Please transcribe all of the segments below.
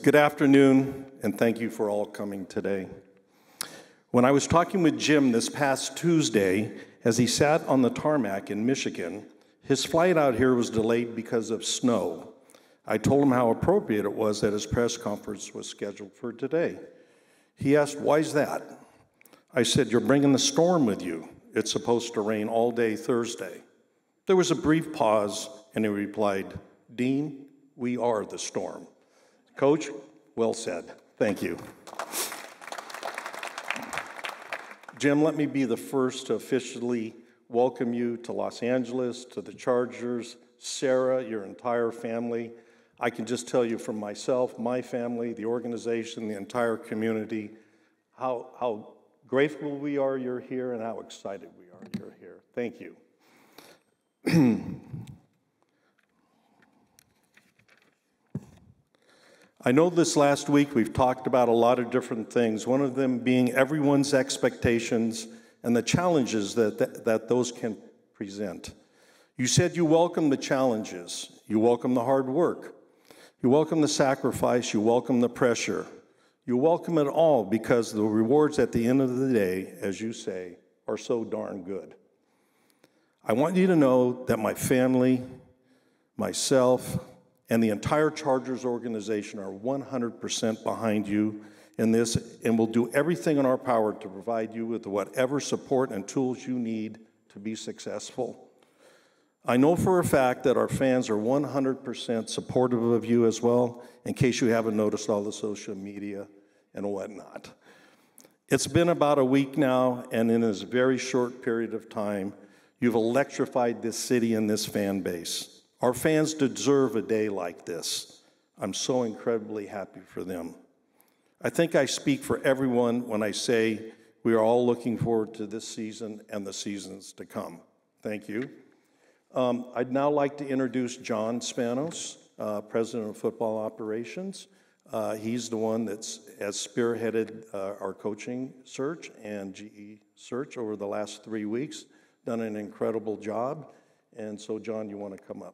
Good afternoon, and thank you for all coming today. When I was talking with Jim this past Tuesday, as he sat on the tarmac in Michigan, his flight out here was delayed because of snow. I told him how appropriate it was that his press conference was scheduled for today. He asked, "Why's that?" I said, "You're bringing the storm with you. It's supposed to rain all day Thursday." There was a brief pause, and he replied, "Dean, we are the storm." Coach, well said. Thank you. Jim, let me be the first to officially welcome you to Los Angeles, to the Chargers, Sarah, your entire family. I can just tell you from myself, my family, the organization, the entire community, how grateful we are you're here and how excited we are you're here. Thank you. I know this last week we've talked about a lot of different things, one of them being everyone's expectations and the challenges that those can present. You said you welcome the challenges, you welcome the hard work, you welcome the sacrifice, you welcome the pressure. You welcome it all because the rewards at the end of the day, as you say, are so darn good. I want you to know that my family, myself, and the entire Chargers organization are 100% behind you in this, and will do everything in our power to provide you with whatever support and tools you need to be successful. I know for a fact that our fans are 100% supportive of you as well, in case you haven't noticed all the social media and whatnot. It's been about a week now, and in this very short period of time, you've electrified this city and this fan base. Our fans deserve a day like this. I'm so incredibly happy for them. I think I speak for everyone when I say we are all looking forward to this season and the seasons to come. Thank you. I'd now like to introduce Dean Spanos, President of Football Operations. He's the one has spearheaded our coaching search and GE search over the last 3 weeks, done an incredible job. And so, John, you want to come up?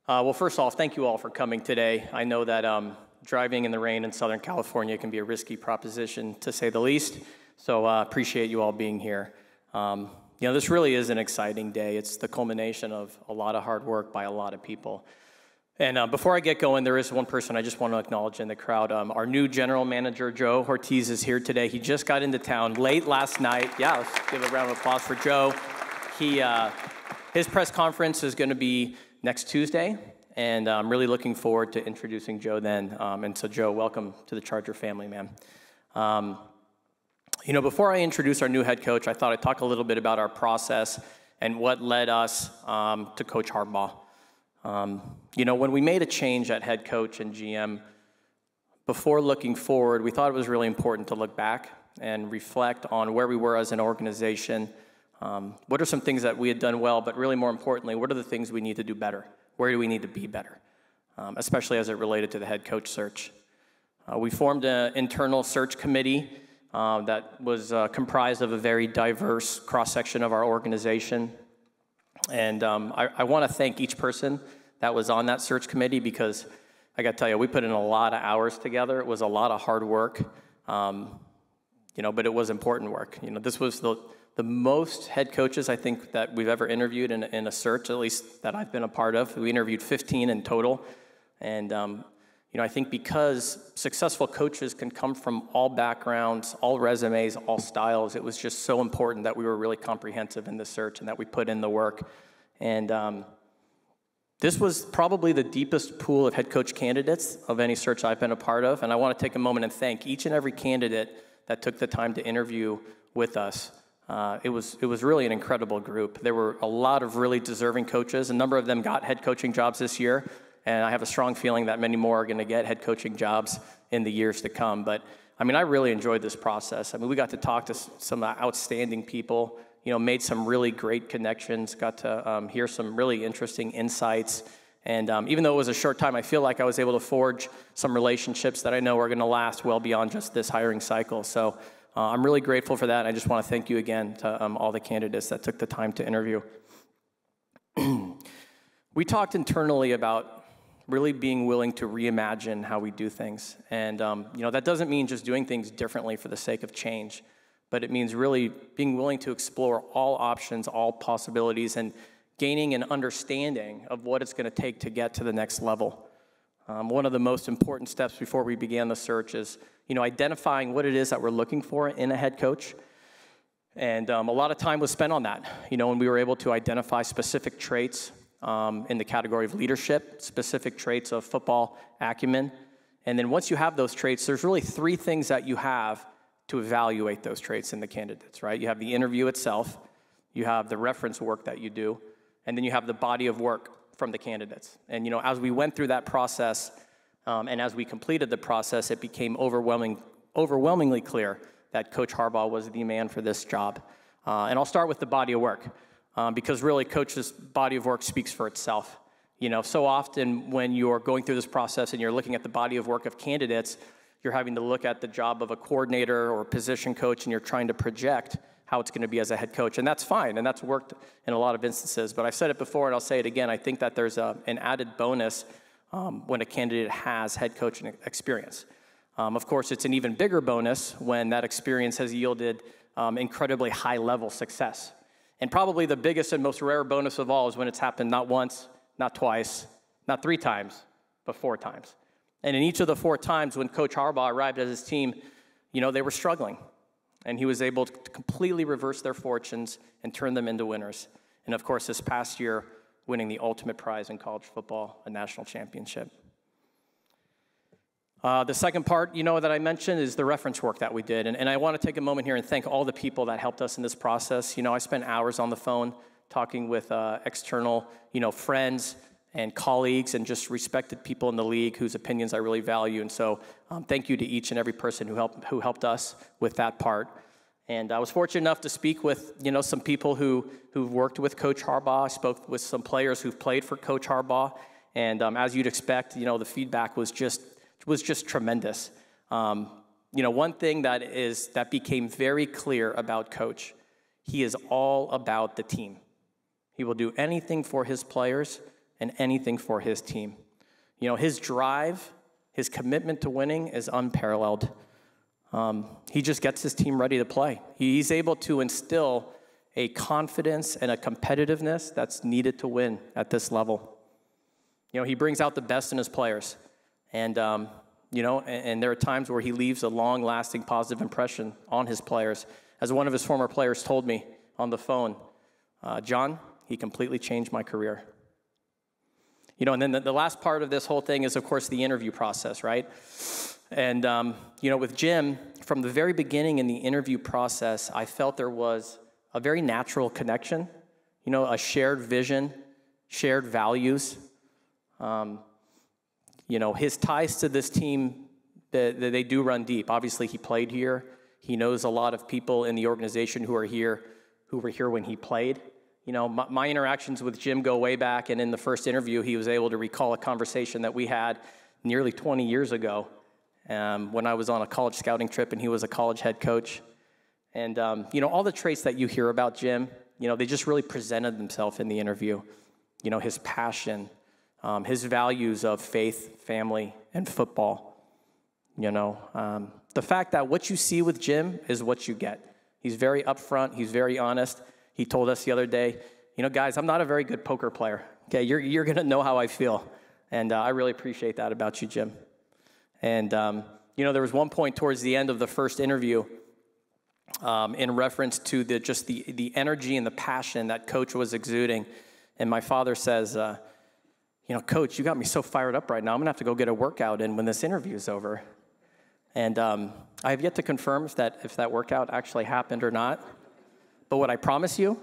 Well, first off, thank you all for coming today. I know that driving in the rain in Southern California can be a risky proposition, to say the least, so appreciate you all being here. This really is an exciting day. It's the culmination of a lot of hard work by a lot of people. And before I get going, there is one person I just want to acknowledge in the crowd. Our new general manager, Joe Ortiz, is here today. He just got into town late last night. Yeah, let's give a round of applause for Joe. His press conference is going to be next Tuesday, and I'm really looking forward to introducing Joe then. And so, Joe, welcome to the Charger family, man. Before I introduce our new head coach, I thought I'd talk a little bit about our process and what led us to Coach Harbaugh. When we made a change at head coach and GM, before looking forward, we thought it was really important to look back and reflect on where we were as an organization. What are some things that we had done well, but really more importantly, what are the things we need to do better? Where do we need to be better, especially as it related to the head coach search? We formed an internal search committee that was comprised of a very diverse cross-section of our organization. And I want to thank each person that was on that search committee because I got to tell you, we put in a lot of hours together. It was a lot of hard work, but it was important work. This was the most head coaches I think that we've ever interviewed in a search, at least that I've been a part of. We interviewed 15 in total. And, I think because successful coaches can come from all backgrounds, all resumes, all styles, it was just so important that we were really comprehensive in the search and that we put in the work. And this was probably the deepest pool of head coach candidates of any search I've been a part of. And I want to take a moment and thank each and every candidate that took the time to interview with us. It was really an incredible group. There were a lot of really deserving coaches. A number of them got head coaching jobs this year, and I have a strong feeling that many more are going to get head coaching jobs in the years to come. But, I really really this process. We got to talk to some outstanding people, made some really great connections, got to hear some really interesting insights. And even though it was a short time, I feel like I was able to forge some relationships that I know are going to last well beyond just this hiring cycle. So I'm really grateful for that. I just want to thank you again to all the candidates that took the time to interview. We talked internally about really being willing to reimagine how we do things. And that doesn't mean just doing things differently for the sake of change, but it means really being willing to explore all options, all possibilities, and gaining an understanding of what it's going to take to get to the next level. One of the most important steps before we began the search is, identifying what it is that we're looking for in a head coach. And a lot of time was spent on that, and we were able to identify specific traits in the category of leadership, specific traits of football acumen. And then once you have those traits, there's really three things that you have to evaluate those traits in the candidates, right? You have the interview itself, you have the reference work that you do, and then you have the body of work from the candidates. And as we went through that process, and as we completed the process, it became overwhelmingly clear that Coach Harbaugh was the man for this job. And I'll start with the body of work, because really Coach's body of work speaks for itself. So often when you're going through this process and you're looking at the body of work of candidates, you're having to look at the job of a coordinator or a position coach, and you're trying to project how it's going to be as a head coach. And that's fine, and that's worked in a lot of instances. But I've said it before, and I'll say it again, I think that there's an added bonus when a candidate has head coaching experience. Of course, it's an even bigger bonus when that experience has yielded incredibly high-level success. And probably the biggest and most rare bonus of all is when it's happened not once, not twice, not 3 times, but 4 times. And in each of the 4 times when Coach Harbaugh arrived at his team, they were struggling. And he was able to completely reverse their fortunes and turn them into winners. And of course, this past year, winning the ultimate prize in college football, a national championship. The second part, that I mentioned is the reference work that we did. And I want to take a moment here and thank all the people that helped us in this process. I spent hours on the phone talking with external, friends and colleagues and just respected people in the league whose opinions I really value. And so thank you to each and every person who helped us with that part. And I was fortunate enough to speak with, some people who've worked with Coach Harbaugh. I spoke with some players who've played for Coach Harbaugh. And as you'd expect, the feedback was just tremendous. One thing that became very clear about Coach, he is all about the team. He will do anything for his players and anything for his team. His drive, his commitment to winning is unparalleled. He just gets his team ready to play. He's able to instill a confidence and a competitiveness that's needed to win at this level. He brings out the best in his players. And, and there are times where he leaves a long-lasting positive impression on his players. As one of his former players told me on the phone, John, he completely changed my career. And then the last part of this whole thing is, of course, the interview process, right? And, with Jim, from the very beginning in the interview process, I felt there was a very natural connection, a shared vision, shared values. His ties to this team, they do run deep. Obviously, he played here. He knows a lot of people in the organization who were here when he played. My interactions with Jim go way back, and in the first interview, he was able to recall a conversation that we had nearly 20 years ago when I was on a college scouting trip, and he was a college head coach. And, all the traits that you hear about Jim, they just really presented themselves in the interview. His passion, his values of faith, family, and football. The fact that what you see with Jim is what you get. He's very upfront. He's very honest. He told us the other day, guys, I'm not a very good poker player. Okay, you're going to know how I feel. And I really appreciate that about you, Jim. And, there was one point towards the end of the first interview in reference to the energy and the passion that Coach was exuding. And my father says, Coach, you got me so fired up right now. I'm going to have to go get a workout in when this interview is over. And I have yet to confirm if that workout actually happened or not. But what I promise you,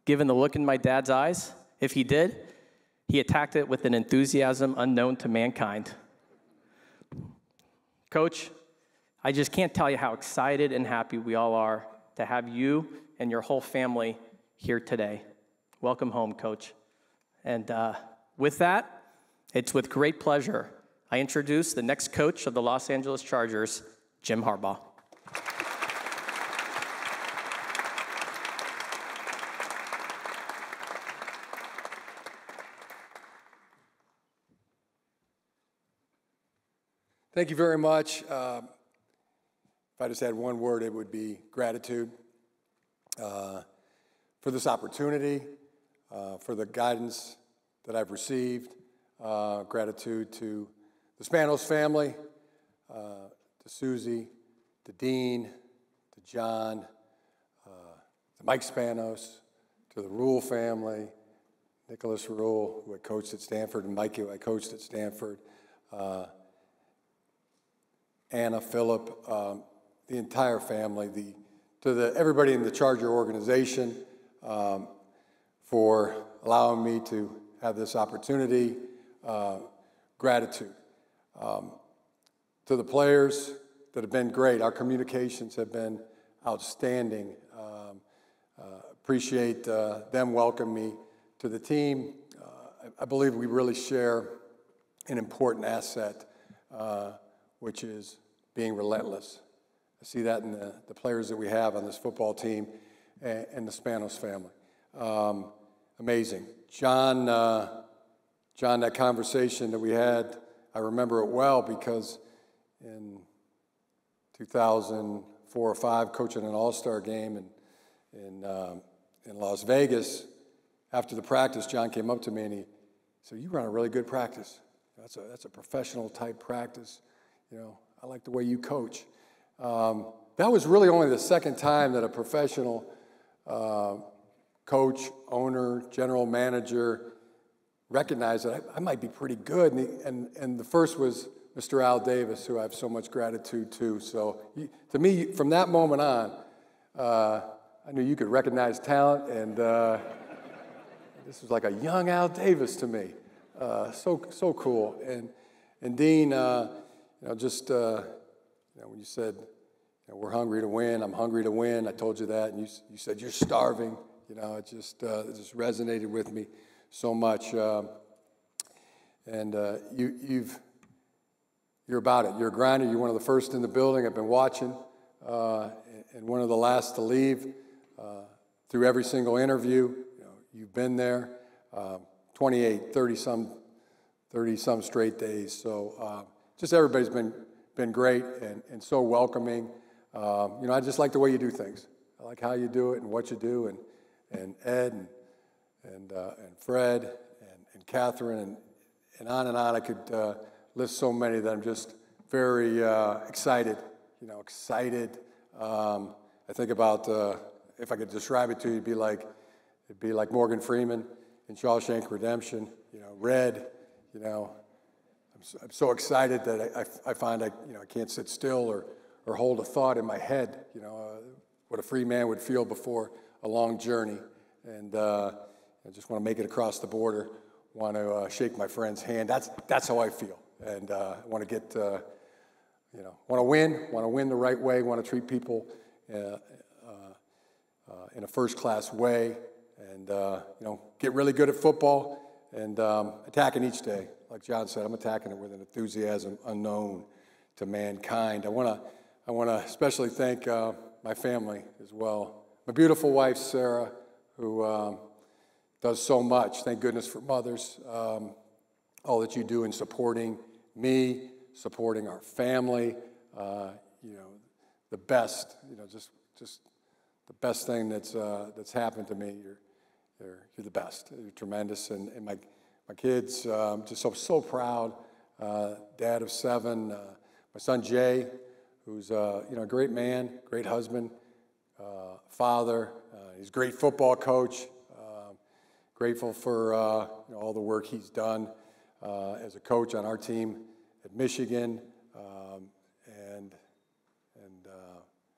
given the look in my dad's eyes, if he did, he attacked it with an enthusiasm unknown to mankind. Coach, I just can't tell you how excited and happy we all are to have you and your whole family here today. Welcome home, Coach. And with that, it's with great pleasure I introduce the next coach of the Los Angeles Chargers, Jim Harbaugh. Thank you very much. If I just had one word, it would be gratitude for this opportunity, for the guidance that I've received. Gratitude to the Spanos family, to Susie, to Dean, to John, to Mike Spanos, to the Rule family, Nicholas Rule, who I coached at Stanford, and Mike, who I coached at Stanford, Anna, Philip, the entire family, everybody in the Charger organization for allowing me to have this opportunity. Gratitude to the players that have been great. Our communications have been outstanding. Appreciate them welcoming me to the team. I believe we really share an important asset, which is being relentless. I see that in the players that we have on this football team and the Spanos family. Amazing. John, that conversation that we had, I remember it well because in 2004 or 5, coaching an all-star game in Las Vegas, after the practice, John came up to me and he said, "You run a really good practice. That's a professional type practice. You know, I like the way you coach." That was really only the second time that a professional coach, owner, general manager recognized that I might be pretty good. And the first was Mr. Al Davis, who I have so much gratitude to. So to me, from that moment on, I knew you could recognize talent, and this was like a young Al Davis to me. So cool. And Dean, when you said, we're hungry to win, I'm hungry to win, I told you that, and you said you're starving. It just resonated with me so much. You're about it. You're a grinder. You're one of the first in the building. I've been watching, and one of the last to leave through every single interview. You've been there 28, 30-some straight days. So just everybody's been great and so welcoming. I just like the way you do things. I like how you do it and what you do, and Ed and Fred and Catherine and on. I could list so many that I'm just very excited. Excited. I think about if I could describe it to you, it'd be like Morgan Freeman in Shawshank Redemption. Red. I'm so excited that I find I can't sit still or hold a thought in my head. What a free man would feel before a long journey, and I just want to make it across the border. Want to shake my friend's hand. That's how I feel, and I want to get want to win the right way. Want to treat people in a first-class way, and get really good at football and attacking each day. Like John said, I'm attacking it with an enthusiasm unknown to mankind. I want to especially thank my family as well. My beautiful wife, Sarah, who does so much. Thank goodness for mothers. All that you do in supporting me, supporting our family. The best. Just the best thing that's happened to me. You're the best. You're tremendous, and my kids. Just so proud. Dad of 7. My son Jay, who's a great man, great husband, father. He's a great football coach. Grateful for all the work he's done as a coach on our team at Michigan, and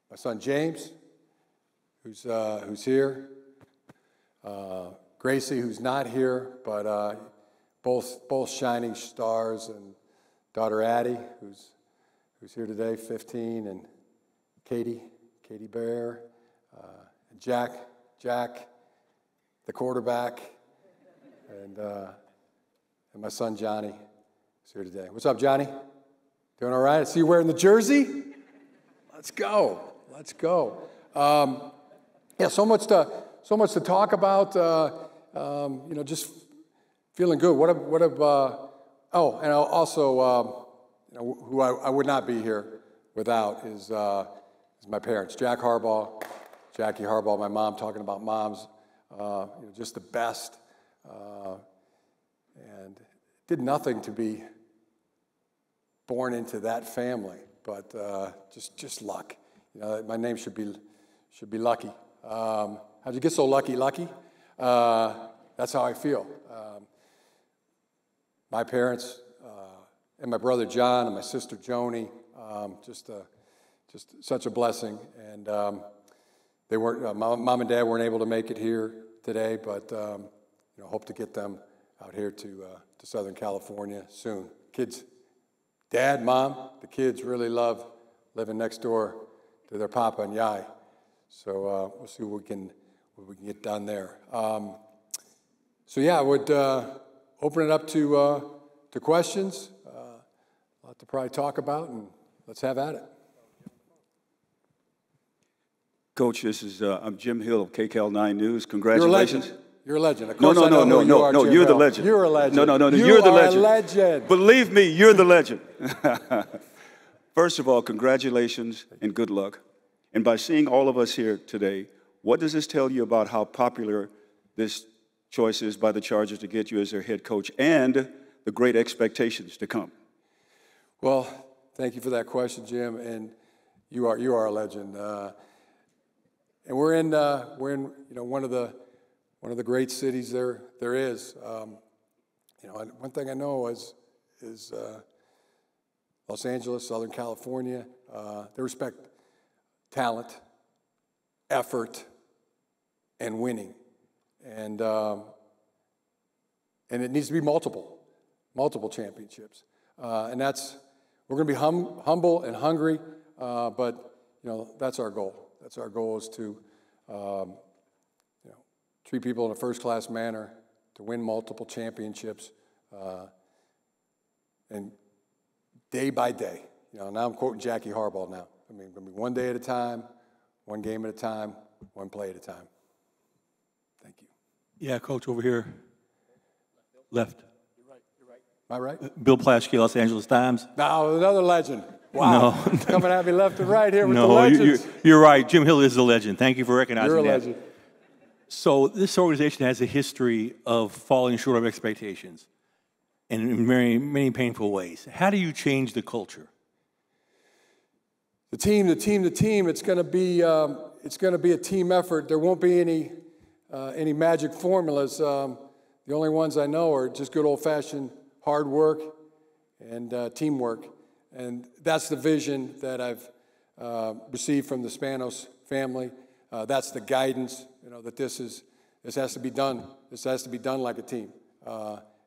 my son James, who's here. Gracie, who's not here, but both shining stars, and daughter Addie, who's here today, 15, and Katie Bear, and Jack, the quarterback, and my son Johnny is here today. What's up, Johnny? Doing all right? I see you wearing the jersey. Let's go. Yeah, so much to talk about. Just feeling good. And I'll also, who I would not be here without is my parents, Jack Harbaugh, Jackie Harbaugh, my mom, talking about moms, just the best, and did nothing to be born into that family, but just luck. My name should be Lucky. How'd you get so lucky? That's how I feel. My parents and my brother John and my sister Joni, just such a blessing. And they weren't. Mom and Dad weren't able to make it here today, but hope to get them out here to Southern California soon. Kids, Dad, Mom, the kids really love living next door to their Papa and Yai. So we'll see what we can get done there. So yeah, I would open it up to questions. A lot to probably talk about, and let's have at it. Coach, this is I'm Jim Hill of KCAL 9 News. Congratulations. You're a legend. No, you're the legend. You're a legend. No, you're the legend. You are a legend. Believe me, you're the legend. First of all, congratulations and good luck. And by seeing all of us here today, what does this tell you about how popular this choice is by the Chargers to get you as their head coach and the great expectations to come? Well, thank you for that question, Jim. And you are a legend. And we're in one of the great cities there is. One thing I know is Los Angeles, Southern California. They respect talent, effort, and winning, and it needs to be multiple championships. And we're going to be humble and hungry, but that's our goal. That's our goal, is to treat people in a first-class manner, to win multiple championships, and day by day. Now I'm quoting Jackie Harbaugh now. I mean, going to be one day at a time, one game at a time, one play at a time. Thank you. Yeah, Coach, over here. Left. You're right. Am I right? Bill Plaschke, Los Angeles Times. Now, another legend. Wow. No. Coming at me left and right here with the legends. You're right. Jim Hill is a legend. Thank you for recognizing that. You're a legend. So this organization has a history of falling short of expectations in many, many painful ways. How do you change the culture? The team. It's going to be a team effort. There won't be any magic formulas. The only ones I know are just good old-fashioned hard work and teamwork, and that's the vision that I've received from the Spanos family. That's the guidance. That this has to be done. This has to be done like a team,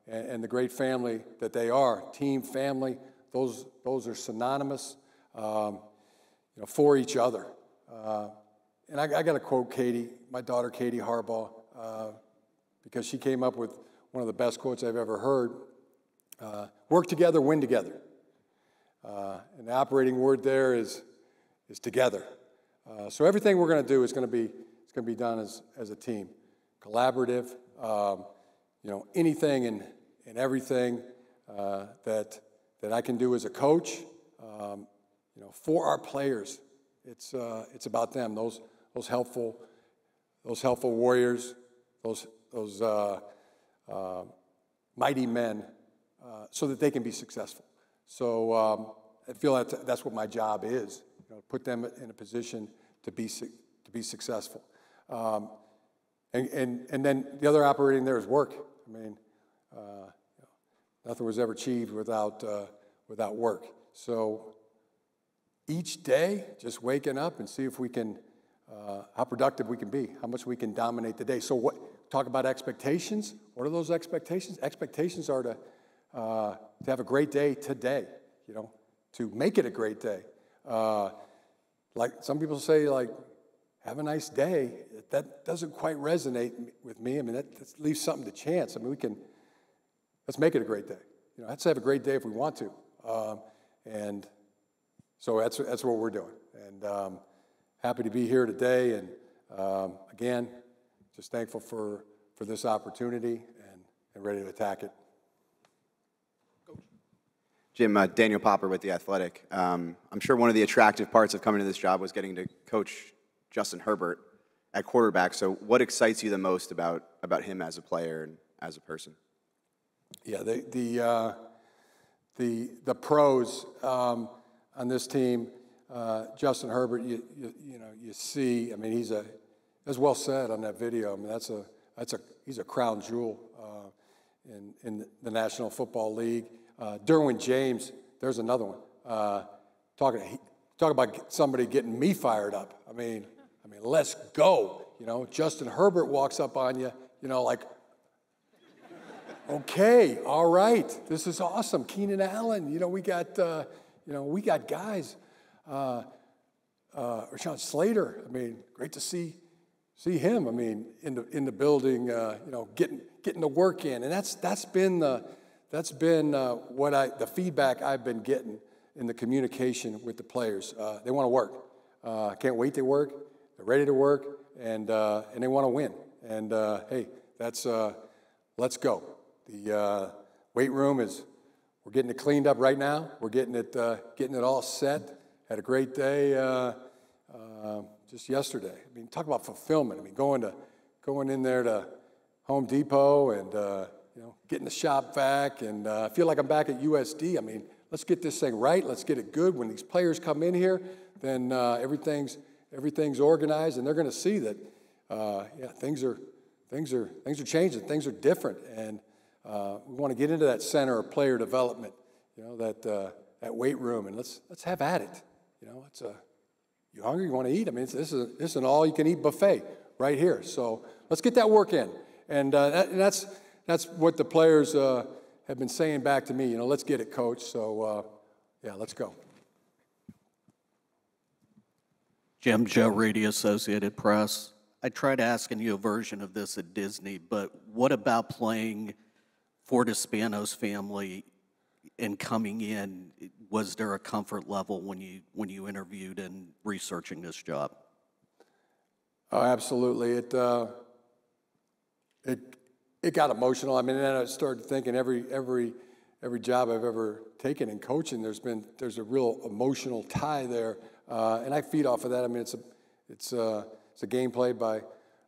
and the great family that they are. Team, family. Those are synonymous. For each other. And I got to quote Katie, my daughter Katie Harbaugh, because she came up with one of the best quotes I've ever heard. Work together, win together. And the operating word there is together. So everything we're going to do is going to be done as a team. Collaborative, anything and everything that I can do as a coach. For our players, it's about them. Those helpful warriors, those mighty men, so that they can be successful. So I feel that's what my job is. Put them in a position to be successful. And then the other operating there is work. I mean, nothing was ever achieved without work. So each day, just waking up and see if we can, how productive we can be, how much we can dominate the day. So talk about expectations. What are those expectations? Expectations are to have a great day today, to make it a great day. Like some people say, have a nice day. That doesn't quite resonate with me. I mean, that leaves something to chance. I mean, let's make it a great day. Let's have a great day if we want to. And so that's what we're doing, and happy to be here today. And again, just thankful for this opportunity and ready to attack it. Jim, Daniel Popper with The Athletic. I'm sure one of the attractive parts of coming to this job was getting to coach Justin Herbert at quarterback. So what excites you the most about him as a player and as a person? Yeah, the pros on this team, Justin Herbert, you see, I mean, he's as well said on that video. I mean, he's a crown jewel in the National Football League. Derwin James, there's another one. Talk about somebody getting me fired up. I mean, let's go. Justin Herbert walks up on you, like, okay, all right, this is awesome. Keenan Allen, we got guys. Rashawn Slater, I mean, great to see him. I mean, in the building, getting the work in, and that's been the feedback I've been getting in the communication with the players. They want to work. Can't wait to work. They're ready to work, and they want to win. And hey, that's let's go. The weight room we're getting it cleaned up right now. We're getting it all set. Had a great day just yesterday. I mean, talk about fulfillment. I mean, going in there to Home Depot and getting the shop vac, and I feel like I'm back at USD. I mean, let's get this thing right. Let's get it good. When these players come in here, then everything's organized, and they're going to see that things are changing. Things are different, and we want to get into that center of player development. That weight room, and let's have at it. It's you hungry? You want to eat? I mean, this is an all-you-can-eat buffet right here. So let's get that work in, and that's what the players have been saying back to me. Let's get it, coach. So let's go. Jim, Joe Reedy, Associated Press. I tried asking you a version of this at Disney, but what about playing for the Spanos family and coming in? Was there a comfort level when you interviewed and researching this job? Oh, absolutely. It got emotional. I mean, then I started thinking every job I've ever taken in coaching, there's a real emotional tie there, and I feed off of that. I mean, it's a game played by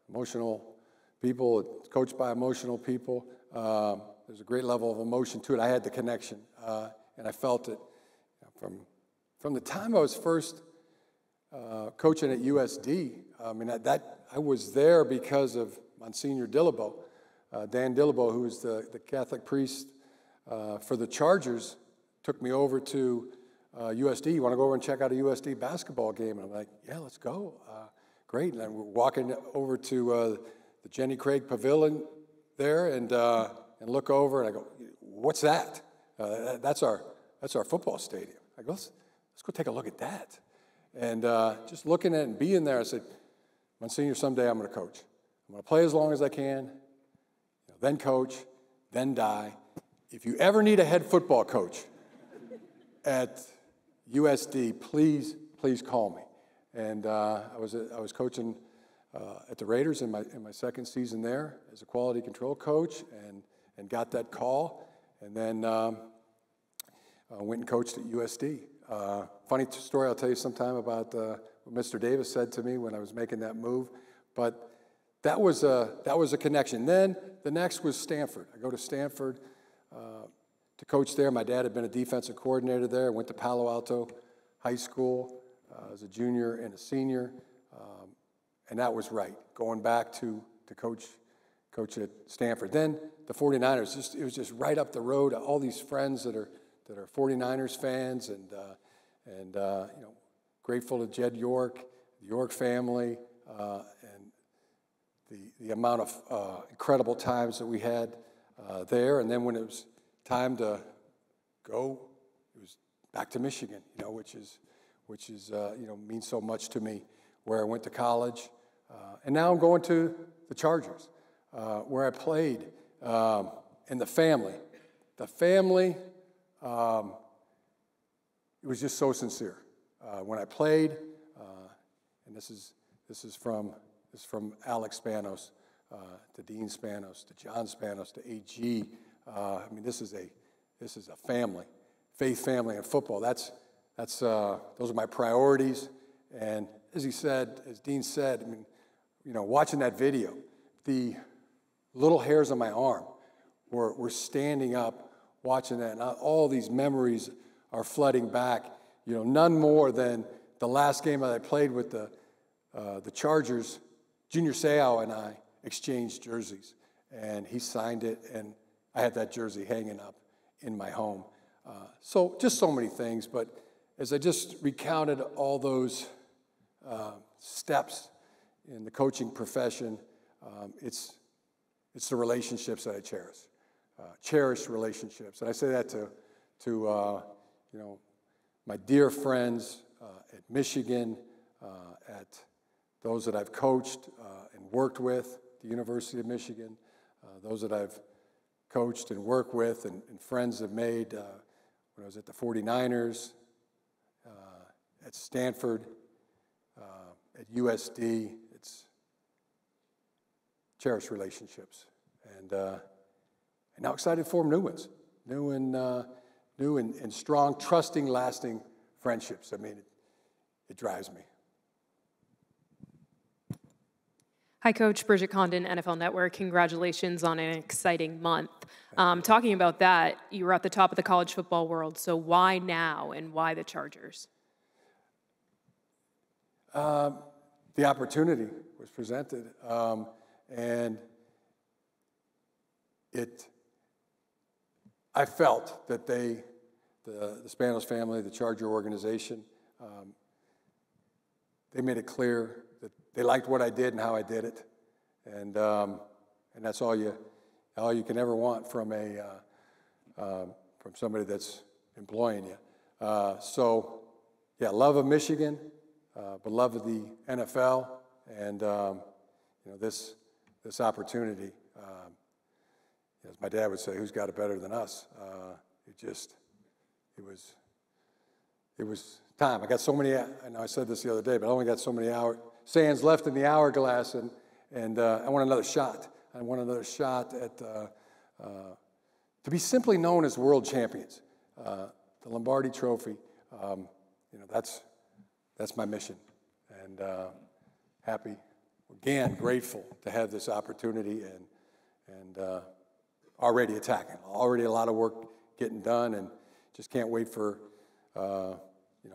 emotional people, it's coached by emotional people. There's a great level of emotion to it. I had the connection, and I felt it from the time I was first coaching at USD. I mean, I was there because of Monsignor Dillabo. Dan Dillabo, who was the Catholic priest for the Chargers, took me over to USD. You want to go over and check out a USD basketball game? And I'm like, yeah, let's go. Great. And we're walking over to the Jenny Craig Pavilion there, and look over, and I go, what's that? That's our football stadium. I go, let's go take a look at that. And just looking at it and being there, I said, Monsignor, someday I'm going to coach. I'm going to play as long as I can, then coach, then die. If you ever need a head football coach at USD, please call me. And I was coaching at the Raiders in my second season there as a quality control coach, and got that call, and then went and coached at USD. Funny story I'll tell you sometime about what Mr. Davis said to me when I was making that move, but that was a connection. Then the next was Stanford. I go to Stanford to coach there. My dad had been a defensive coordinator there. I went to Palo Alto High School as a junior and a senior, and that was right, going back to coach at Stanford. Then the 49ers, it was just right up the road. All these friends that are 49ers fans, and grateful to Jed York, the York family, and the amount of incredible times that we had there. And then when it was time to go, it was back to Michigan, which is means so much to me, where I went to college, and now I'm going to the Chargers, where I played, and the family. The family, it was just so sincere. When I played, and this is from Alex Spanos, to Dean Spanos, to John Spanos, to AG. I mean, this is a family, faith, family, and football. Those are my priorities. And as he said, as Dean said, I mean, watching that video, the little hairs on my arm were standing up watching that. And all these memories are flooding back. None more than the last game that I played with the Chargers. Junior Seau and I exchanged jerseys, and he signed it, and I had that jersey hanging up in my home. So just so many things, but as I just recounted all those steps in the coaching profession, it's the relationships that I cherish relationships. And I say that to my dear friends at Michigan, at those that I've coached and worked with, the University of Michigan, those that I've coached and worked with and friends have made when I was at the 49ers, at Stanford, at USD. It's cherished relationships. And now excited to form new ones, new and strong, trusting, lasting friendships. I mean, it drives me. Hi, Coach. Bridget Condon, NFL Network. Congratulations on an exciting month. Talking about that, you were at the top of the college football world, so why now and why the Chargers? The opportunity was presented, and I felt that the Spanos family, the Charger organization, they made it clear that they liked what I did and how I did it, and that's all you can ever want from somebody that's employing you. So, yeah, love of Michigan, but love of the NFL, and this opportunity. As my dad would say, "Who's got it better than us?" It was time. I got so many. I know I said this the other day, but I only got so many sands left in the hourglass, and I want another shot. I want another shot at to be simply known as world champions. The Lombardi Trophy. That's my mission, and happy, again, grateful to have this opportunity, and already attacking. Already a lot of work getting done, and just can't wait for.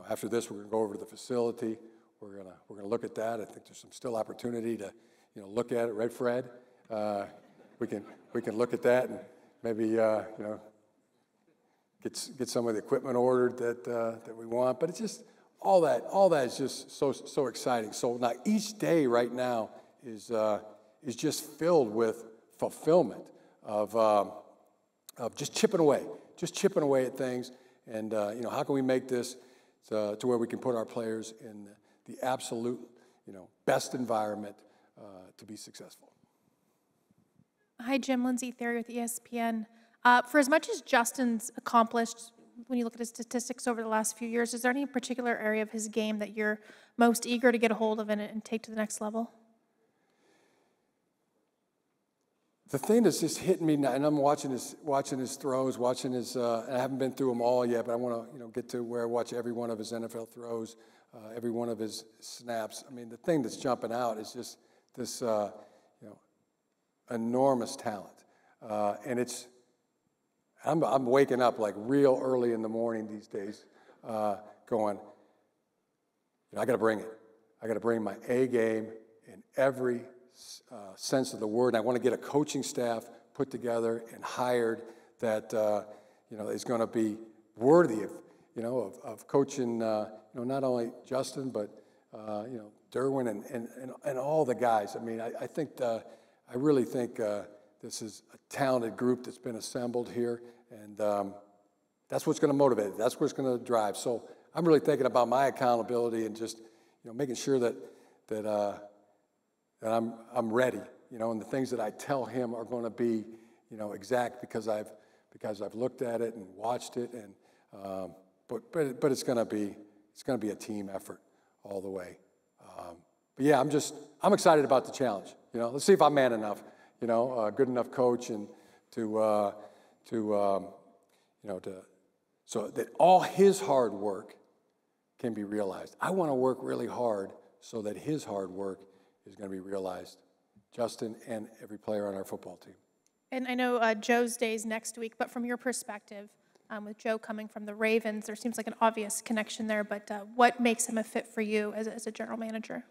After this, we're going to go over to the facility. We're gonna look at that. I think there's some still opportunity to, look at it. Right, Fred? We can look at that and maybe get some of the equipment ordered that we want. But it's just all that is just so exciting. So now each day right now is just filled with fulfillment of just chipping away at things. And how can we make this to where we can put our players in the absolute, best environment to be successful? Hi, Jim. Lindsay Theory with ESPN. For as much as Justin's accomplished, when you look at his statistics over the last few years, is there any particular area of his game that you're most eager to get a hold of and take to the next level? The thing that's just hitting me now, and I'm watching his throws, and I haven't been through them all yet, but I want to get to where I watch every one of his NFL throws, every one of his snaps. I mean, the thing that's jumping out is just this enormous talent, and I'm waking up like real early in the morning these days, going, I got to bring it. I got to bring my A game in every sense of the word. And I want to get a coaching staff put together and hired that is going to be worthy of coaching not only Justin but Derwin and all the guys. I mean, I really think this is a talented group that's been assembled here, and that's what's going to motivate it. That's what's going to drive. So I'm really thinking about my accountability and just making sure that I'm ready, and the things that I tell him are going to be, exact because I've looked at it and watched it, and but it's going to be a team effort all the way. But yeah, I'm excited about the challenge. Let's see if I'm man enough, good enough coach, and to so that all his hard work can be realized. I want to work really hard so that his hard work is going to be realized. Justin and every player on our football team. And I know Joe's day's next week, but from your perspective, with Joe coming from the Ravens, there seems like an obvious connection there, but what makes him a fit for you as a general manager?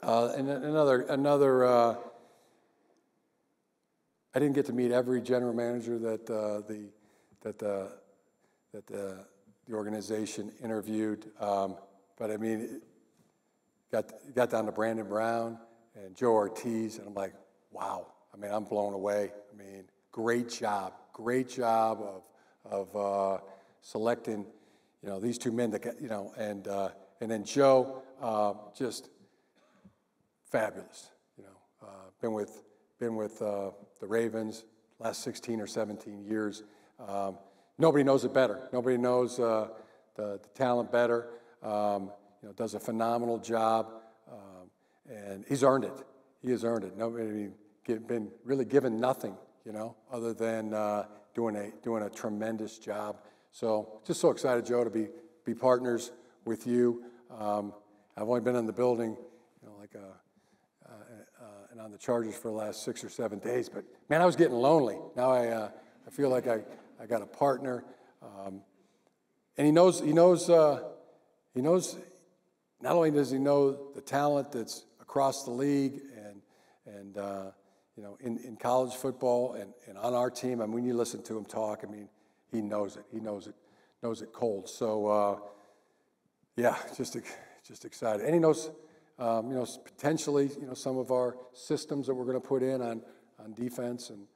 And I didn't get to meet every general manager that the organization interviewed, but I mean, got down to Brandon Brown and Joe Ortiz, and I'm like, wow. I mean, I'm blown away. I mean, great job of selecting, these two men that got, and then Joe, just fabulous. Been with the Ravens last 16 or 17 years. Nobody knows it better. Nobody knows the talent better. Does a phenomenal job, and he's earned it. He has earned it. Nobody been really given nothing, other than doing a tremendous job. So just so excited, Joe, to be partners with you. I've only been in the building, and on the Chargers for the last 6 or 7 days, but man, I was getting lonely. Now I feel like I got a partner, and he knows. Not only does he know the talent that's across the league and in college football and on our team. I mean, when you listen to him talk, I mean, he knows it. He knows it cold. So yeah, just excited. And he knows, potentially, some of our systems that we're going to put in on defense and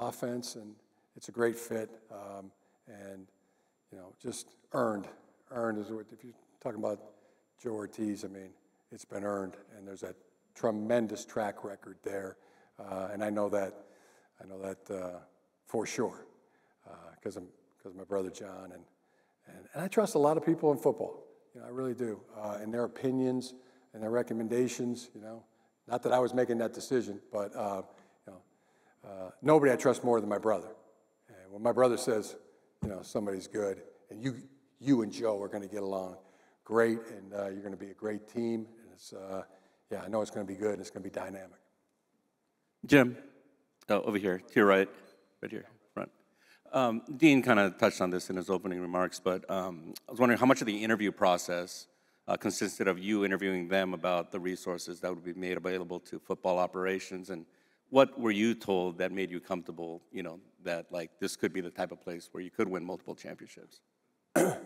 offense, and it's a great fit. And just earned is what, if you're talking about Joe Ortiz, I mean, it's been earned, and there's a tremendous track record there, and I know that for sure, because of my brother John, and I trust a lot of people in football. I really do, and their opinions and their recommendations. Not that I was making that decision, but nobody I trust more than my brother. And when my brother says, somebody's good, and you and Joe are going to get along great, and you're going to be a great team, and it's I know it's going to be good, and it's going to be dynamic. Jim, over here, to your right here, front. Dean kind of touched on this in his opening remarks, but I was wondering how much of the interview process consisted of you interviewing them about the resources that would be made available to football operations, and what were you told that made you comfortable, that like this could be the type of place where you could win multiple championships? I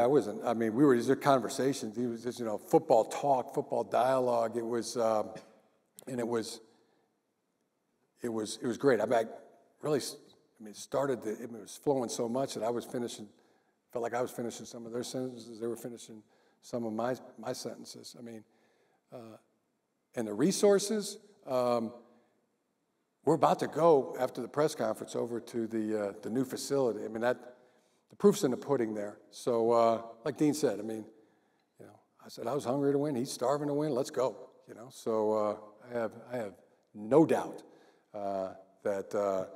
wasn't. I mean, these are conversations. It was just, football talk, football dialogue. It was great. It was flowing so much that felt like I was finishing some of their sentences. They were finishing some of my sentences. I mean, and the resources, we're about to go after the press conference over to the new facility. I mean, the proof's in the pudding there. So, like Dean said, I mean, I said I was hungry to win. He's starving to win. Let's go. So I have no doubt that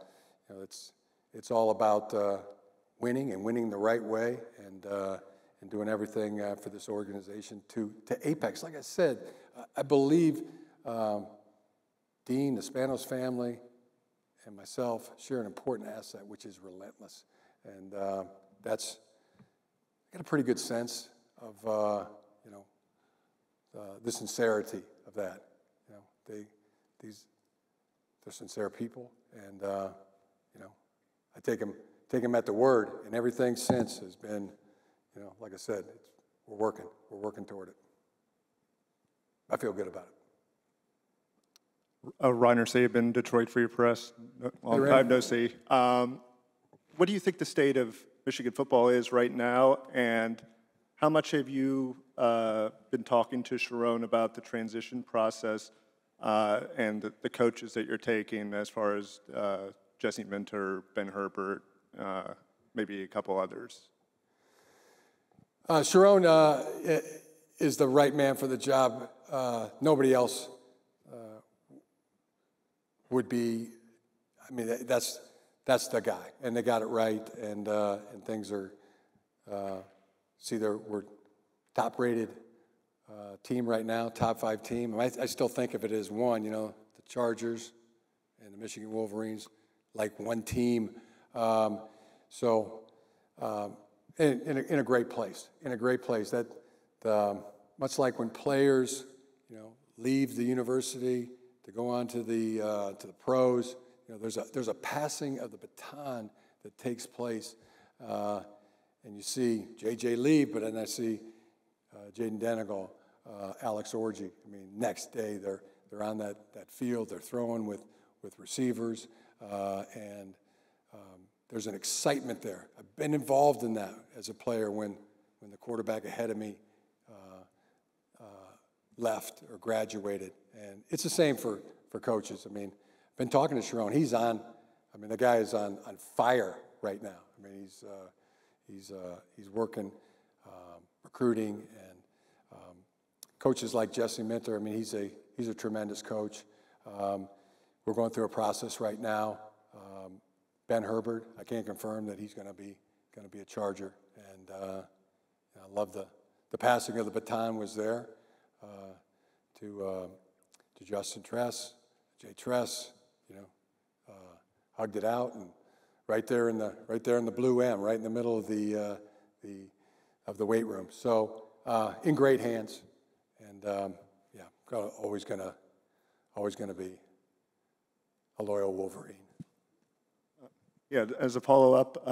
it's all about winning and winning the right way and doing everything for this organization to apex. Like I said, I believe Dean, the Spanos family, and myself share an important asset, which is relentless. And I got a pretty good sense of, the sincerity of that. They're sincere people, and I take them at the word, and everything since has been, like I said, we're working toward it. I feel good about it. Reiner Saban in Detroit Free Press, long time no see. What do you think the state of Michigan football is right now, and how much have you been talking to Sharon about the transition process and the coaches that you're taking, as far as Jesse Minter, Ben Herbert, maybe a couple others? Sharon is the right man for the job. Nobody else would be, I mean, that's the guy, and they got it right, and things are, we're top-rated team right now, top 5 team. I still think of it as one, you know, the Chargers and the Michigan Wolverines, like one team. In a great place, that much like when players, you know, leave the university to go on to the pros, you know, there's a passing of the baton that takes place, and you see J.J. leave, but then I see Jaden Denegal, Alex Orji. I mean, next day they're on that field, they're throwing with receivers, and there's an excitement there. I've been involved in that as a player when the quarterback ahead of me left or graduated, and it's the same for coaches. I mean, I've been talking to Sharon. The guy is on fire right now. I mean, he's working, recruiting, and coaches like Jesse Minter. I mean, he's a tremendous coach. We're going through a process right now. Ben Herbert, I can't confirm that he's going to be a Charger, and I love the passing of the baton was there to Justin Tress, Jay Tress, you know, hugged it out, and right there in the blue M, right in the middle of the weight room. So in great hands, and always gonna be a loyal Wolverine. Yeah, as a follow-up,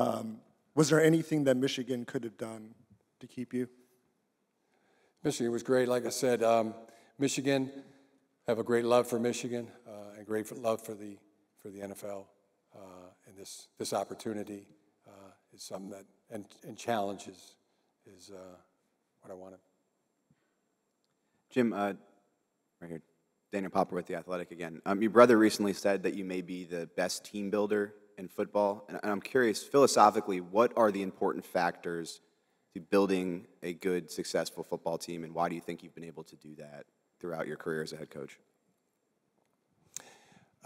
was there anything that Michigan could have done to keep you? Michigan was great. Like I said, Michigan have a great love for Michigan and great love for the NFL, and this opportunity is something that and challenges is what I wanted. Jim, right here, Daniel Popper with The Athletic again. Your brother recently said that you may be the best team builder in football, and I'm curious, philosophically, what are the important factors to building a good, successful football team, and why do you think you've been able to do that throughout your career as a head coach?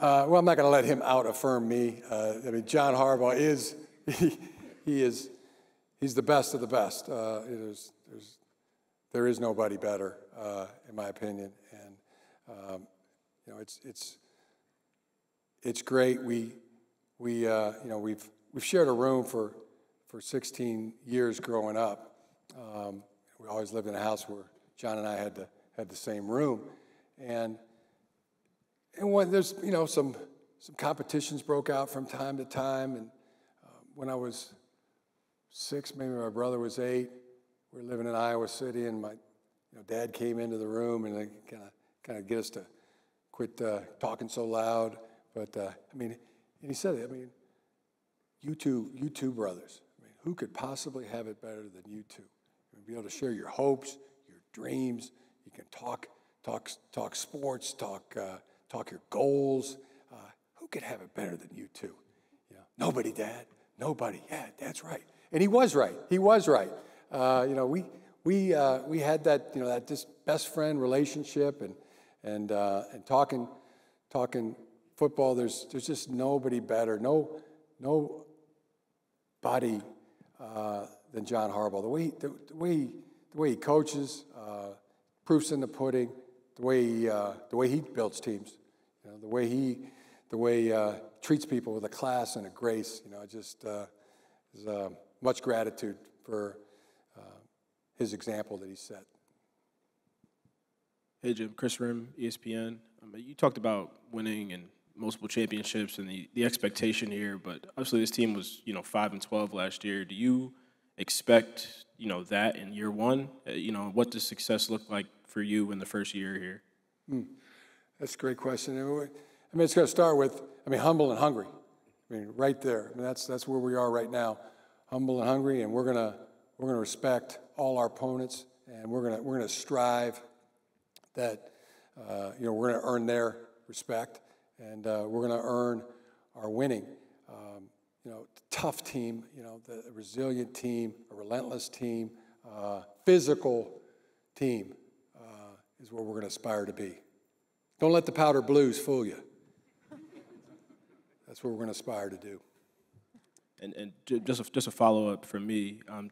Well, I'm not going to let him out-affirm me. I mean, John Harbaugh is he's the best of the best. There is nobody better, in my opinion, and you know, it's great. We've shared a room for 16 years growing up. We always lived in a house where John and I had the same room, and when there's some competitions broke out from time to time, and when I was 6, maybe my brother was 8, we were living in Iowa City, and my dad came into the room and kind of get us to quit talking so loud. But I mean, and he said, I mean, you two brothers. I mean, who could possibly have it better than you two? You'll be able to share your hopes, your dreams. You can talk sports, talk your goals. Who could have it better than you two? Nobody, Dad. Nobody. Yeah, Dad's right. And he was right. He was right. We had that that just best friend relationship, and talking football. There's just nobody better. Nobody than John Harbaugh. The way he coaches, proof's in the pudding. The way he builds teams. The way he treats people with a class and a grace. Just is much gratitude for his example that he set. Hey, Jim. Chris Rim, ESPN. You talked about winning and multiple championships and the expectation here, but obviously this team was 5-12 last year. Do you expect that in year one? What does success look like for you in the first year here? That's a great question. It's going to start with humble and hungry. Right there. That's where we are right now. Humble and hungry, and we're gonna respect all our opponents, and we're gonna strive that we're gonna earn their respect, and we're gonna earn our winning. Tough team, the resilient team, a relentless team, physical team is what we're gonna aspire to be. Don't let the powder blues fool you. that's what we're going to aspire to do. And just a follow-up from me, I know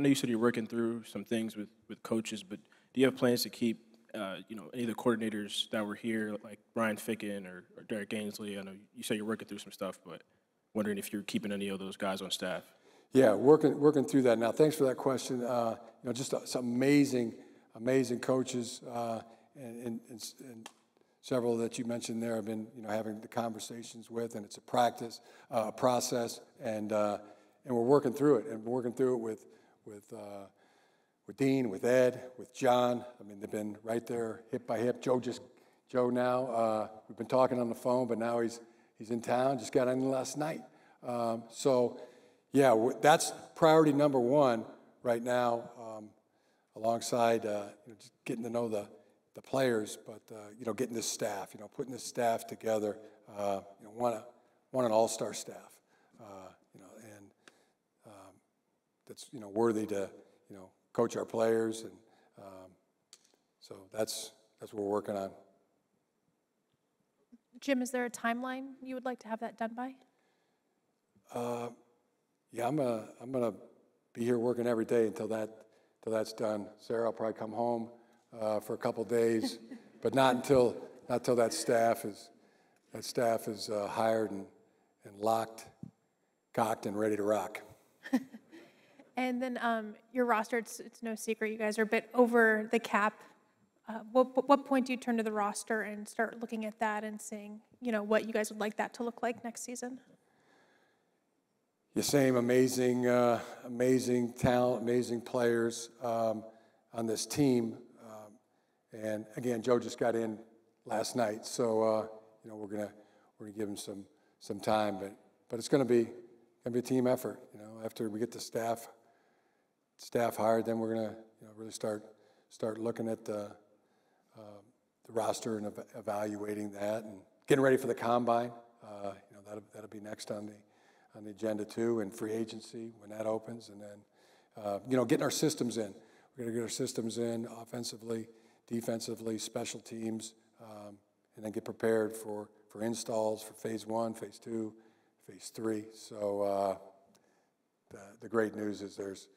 you said you're working through some things with coaches, but do you have plans to keep, any of the coordinators that were here, like Brian Ficken or Derek Ainsley? I know you said you're working through some stuff, but wondering if you're keeping any of those guys on staff. Yeah, working through that now. Thanks for that question. Just some amazing coaches, and several that you mentioned there. I've been, having the conversations with, and it's a process, and we're working through it. And we're working through it with Dean, with Ed, with John. I mean, they've been right there, hip by hip. Joe now. We've been talking on the phone, but now he's in town. Just got in last night. Yeah, that's priority number one right now, alongside just getting to know the players, but getting this staff, putting this staff together. Want an all-star staff, and that's worthy to coach our players, and so that's what we're working on. Jim, is there a timeline you would like to have that done by? Yeah, I'm gonna be here working every day until that's done. Sarah, I'll probably come home for a couple days, but not until that staff is hired and locked, cocked, and ready to rock. And then your roster, it's no secret, you guys are a bit over the cap. What point do you turn to the roster and start looking at that and seeing, what you guys would like that to look like next season? The same amazing talent, amazing players on this team. And again, Joe just got in last night, so we're gonna give him some time, but it's gonna be a team effort. After we get the staff hired, then we're gonna really start looking at the roster and evaluating that, and getting ready for the combine. That'll be next on the agenda too, and free agency when that opens, and then getting our systems in. We're gonna get our systems in offensively, defensively, special teams, and then get prepared for installs for phase 1, phase 2, phase 3. So the great news is there's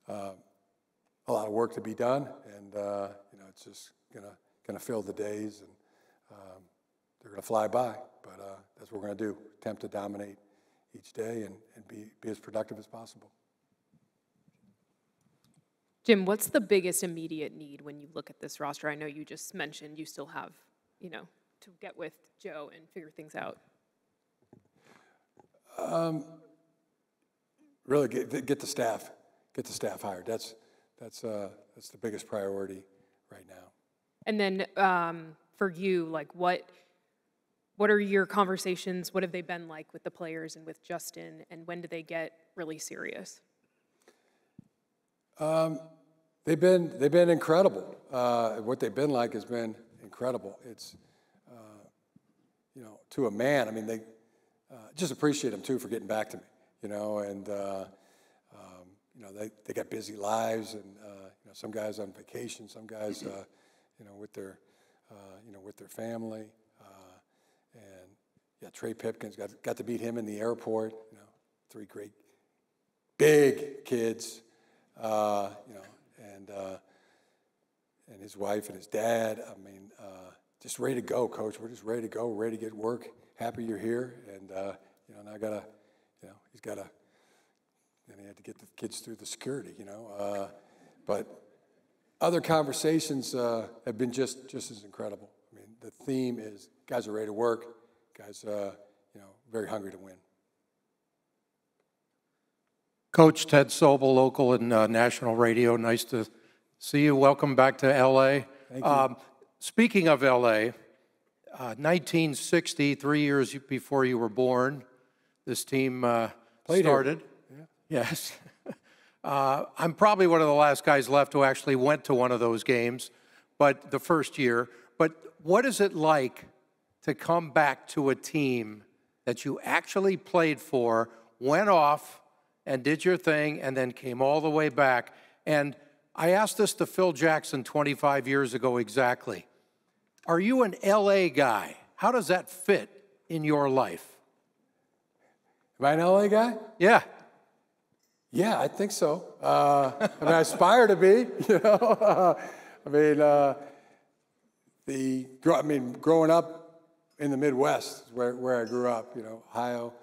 a lot of work to be done, and it's just gonna fill the days, and they're gonna fly by. But that's what we're gonna do: attempt to dominate each day and be as productive as possible. Jim, what's the biggest immediate need when you look at this roster? I know you just mentioned you still have, to get with Joe and figure things out. Really get the staff hired. That's the biggest priority right now. And then for you, like what are your conversations? What have they been like with the players and with Justin? And when do they get really serious? They've been incredible. What they've been like has been incredible. It's to a man. I mean, they just appreciate them too for getting back to me. And they got busy lives, and some guys on vacation, some guys with their family, and yeah, Trey Pipkins got to meet him in the airport. 3 great big kids, and his wife and his dad. I mean, just ready to go, Coach. We're just ready to go, ready to get work. Happy you're here, and and I gotta, he's gotta. And he had to get the kids through the security, but other conversations have been just as incredible. I mean, the theme is guys are ready to work, guys, very hungry to win. Coach Ted Sobel, local and national radio. Nice to see you. Welcome back to L.A. Thank you. Speaking of L.A., 1960, 3 years before you were born, this team started. Here. Yes. I'm probably one of the last guys left who actually went to one of those games, but the first year. But what is it like to come back to a team that you actually played for, went off and did your thing, and then came all the way back? And I asked this to Phil Jackson 25 years ago exactly. Are you an LA guy? How does that fit in your life? Am I an LA guy? Yeah. Yeah, I think so. I mean, I aspire to be, you know. Growing up in the Midwest is where I grew up, you know, Ohio,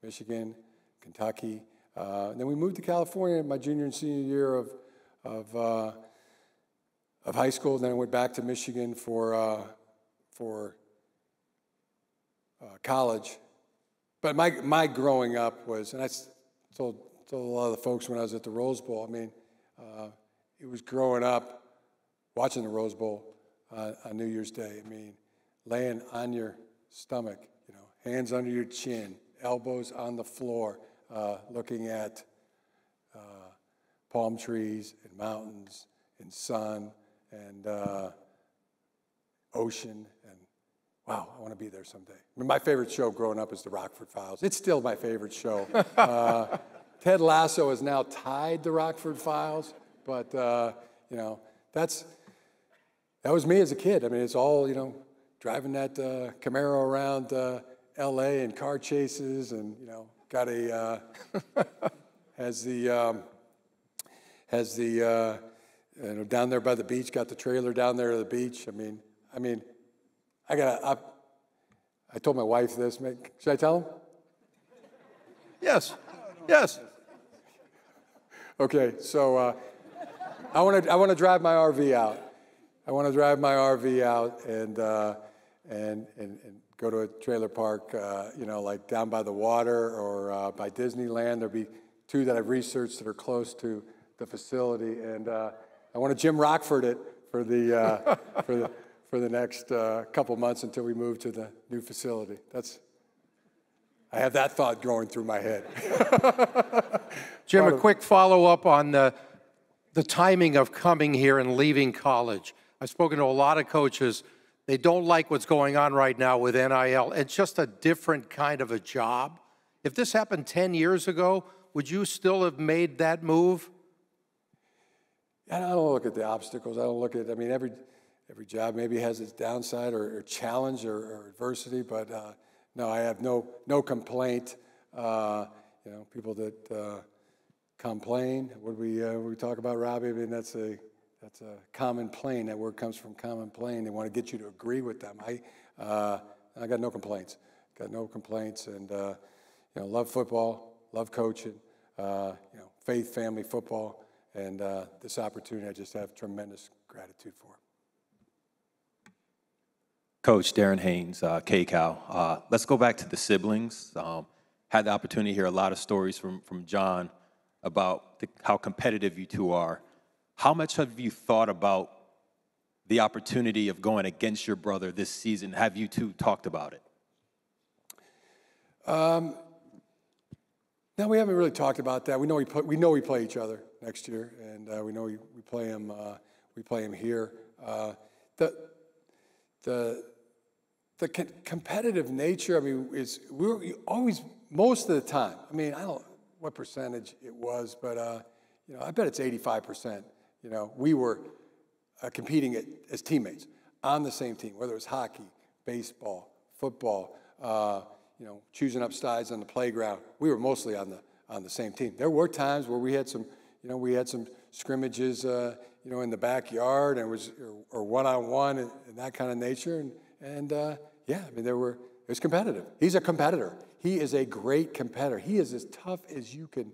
Michigan, Kentucky. Then we moved to California my junior and senior year of high school. Then I went back to Michigan for college. But my growing up was, and I told a lot of the folks when I was at the Rose Bowl, I mean, it was growing up watching the Rose Bowl on New Year's Day. I mean, laying on your stomach, you know, hands under your chin, elbows on the floor, looking at palm trees and mountains and sun and ocean, and wow, I want to be there someday. I mean, my favorite show growing up is The Rockford Files. It's still my favorite show. Ted Lasso has now tied The Rockford Files, but you know, that was me as a kid. I mean, it's all, you know, driving that Camaro around L.A. and car chases, and you know, got a has the you know, down there by the beach, got the trailer down there to the beach. I mean, I told my wife this. Should I tell him? Yes. Yes. Okay, so I want to drive my RV out. I want to drive my RV out and go to a trailer park, you know, like down by the water or by Disneyland. There'll be two that I've researched that are close to the facility, and I want to Jim Rockford it for the for the next couple months until we move to the new facility. I have that thought going through my head. Jim, a quick follow-up on the timing of coming here and leaving college. I've spoken to a lot of coaches. They don't like what's going on right now with NIL. It's just a different kind of a job. If this happened 10 years ago, would you still have made that move? I don't look at the obstacles. I don't look at, I mean, every job maybe has its downside or challenge or adversity, but no, I have no complaint. You know, people that complain, what we talk about, Robbie, I mean, that's a common plain. That word comes from common plain. They want to get you to agree with them. I got no complaints. Got no complaints, and you know, love football, love coaching, you know, faith, family, football, and this opportunity I just have tremendous gratitude for. Coach Darren Haynes, KCAL. Let's go back to the siblings. Had the opportunity to hear a lot of stories from John about how competitive you two are. How much have you thought about the opportunity of going against your brother this season? Have you two talked about it? No, we haven't really talked about that. We know we play each other next year, and we know we play him. We play him here. The competitive nature. I mean, we're always, most of the time. I mean, I don't know what percentage it was, but you know, I bet it's 85%. You know, we were competing as teammates on the same team, whether it was hockey, baseball, football. You know, choosing up sides on the playground. We were mostly on the same team. There were times where we had some, you know, scrimmages, you know, in the backyard, and or one-on-one and that kind of nature. And yeah, I mean, it was competitive. He's a competitor. He is a great competitor. He is as tough as you can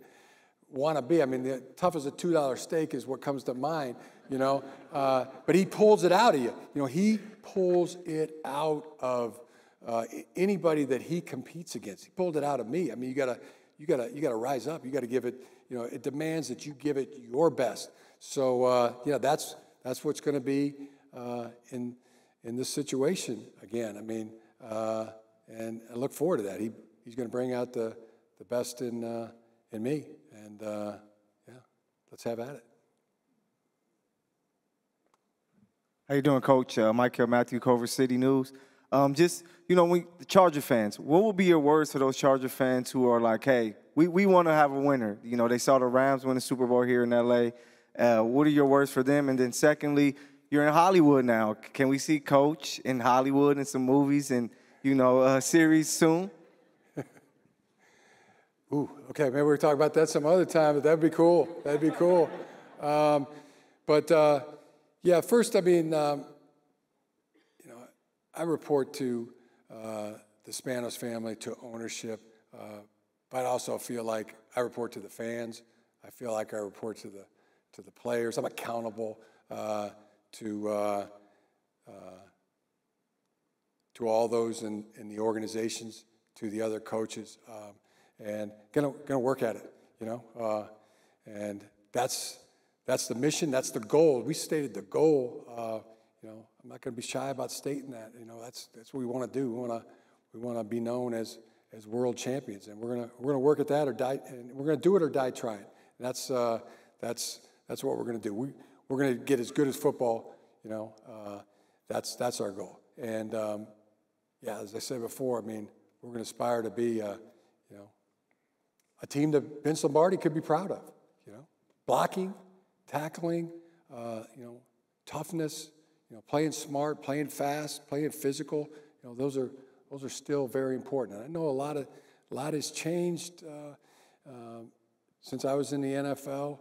want to be. I mean, tough as a $2 steak is what comes to mind, you know. But he pulls it out of you. You know, he pulls it out of anybody that he competes against. He pulled it out of me. I mean, you gotta rise up. You gotta give it. You know, it demands that you give it your best. So yeah, that's what's going to be in this situation again. I mean, and I look forward to that. He's going to bring out the best in me, and yeah, let's have at it. How you doing, Coach? Michael Matthew, Culver City News. Just, you know, the Charger fans, what will be your words to those Charger fans who are like, hey, we want to have a winner? You know, they saw the Rams win the Super Bowl here in L.A. What are your words for them? And then secondly, you're in Hollywood now. Can we see Coach in Hollywood in some movies? And series soon. Ooh, okay, maybe we'll talk about that some other time, but that'd be cool. That'd be cool. Yeah, first, I mean, I report to the Spanos family, to ownership, but I also feel like I report to the fans. I feel like I report to the players. I'm accountable to all those in the organizations, to the other coaches. And gonna work at it, and that's the mission, that's the goal. We stated the goal. I'm not gonna be shy about stating that. That's what we want to do. We want to be known as world champions, and we're gonna work at that or die, and we're gonna do it or die trying. And that's what we're gonna do. We're gonna get as good as football. That's our goal. And yeah, as I said before, I mean, we're gonna aspire to be a team that Vince Lombardi could be proud of, blocking, tackling, toughness, playing smart, playing fast, playing physical. Those are still very important. And I know a lot has changed since I was in the NFL.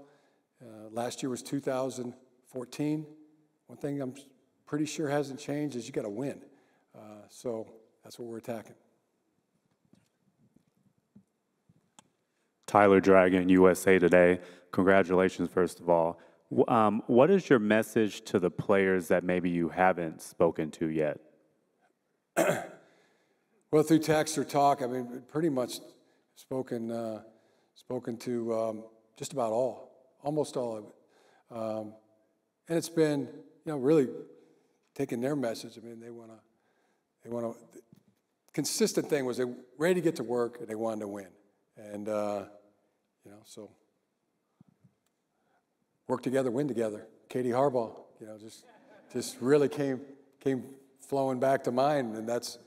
Last year was 2014. One thing I'm pretty sure hasn't changed is you got to win. So that's what we're attacking. Tyler Dragon, USA Today. Congratulations, first of all. What is your message to the players that maybe you haven't spoken to yet? Well, through text or talk, I mean, pretty much spoken to just about almost all of it. And it's been, really taking their message. I mean, they want to. Consistent thing was they were ready to get to work and they wanted to win. And, so work together, win together. Katie Harbaugh, just really came flowing back to mind, and that's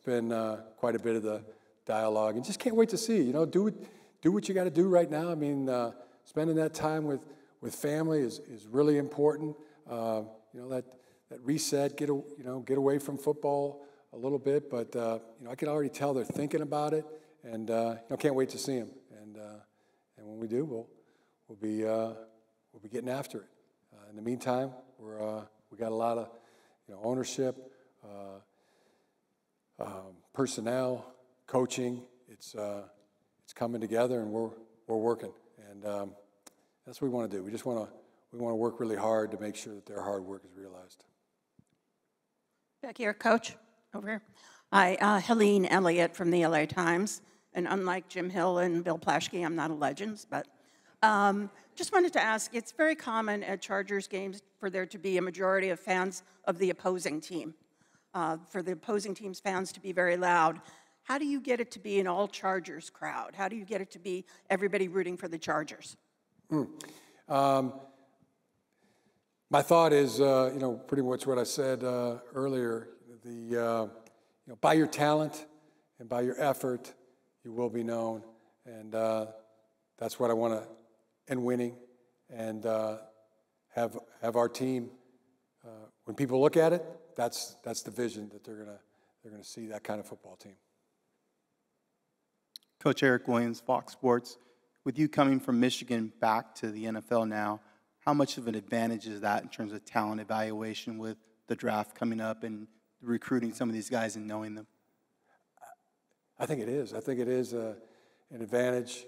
been quite a bit of the dialogue. And just can't wait to see, do what you got to do right now. I mean, spending that time with family is really important. That reset, get away from football a little bit, but I can already tell they're thinking about it, and can't wait to see them. And when we do, we'll be getting after it. In the meantime, we got a lot of ownership, personnel, coaching. It's coming together, and we're working, and that's what we want to do. We want to work really hard to make sure that their hard work is realized. Back here, Coach, over here. Hi, Helene Elliott from the LA Times. And unlike Jim Hill and Bill Plaschke, I'm not a Legends, but just wanted to ask, it's very common at Chargers games for there to be a majority of fans of the opposing team, for the opposing team's fans to be very loud. How do you get it to be an all Chargers crowd? How do you get it to be everybody rooting for the Chargers? My thought is, pretty much what I said earlier. By your talent and by your effort, you will be known, and that's what I want to. And winning, and have our team. When people look at it, that's the vision that they're gonna see that kind of football team. Coach Eric Williams, Fox Sports. With you coming from Michigan back to the NFL now, how much of an advantage is that in terms of talent evaluation with the draft coming up and recruiting some of these guys and knowing them? I think it is. I think it is an advantage.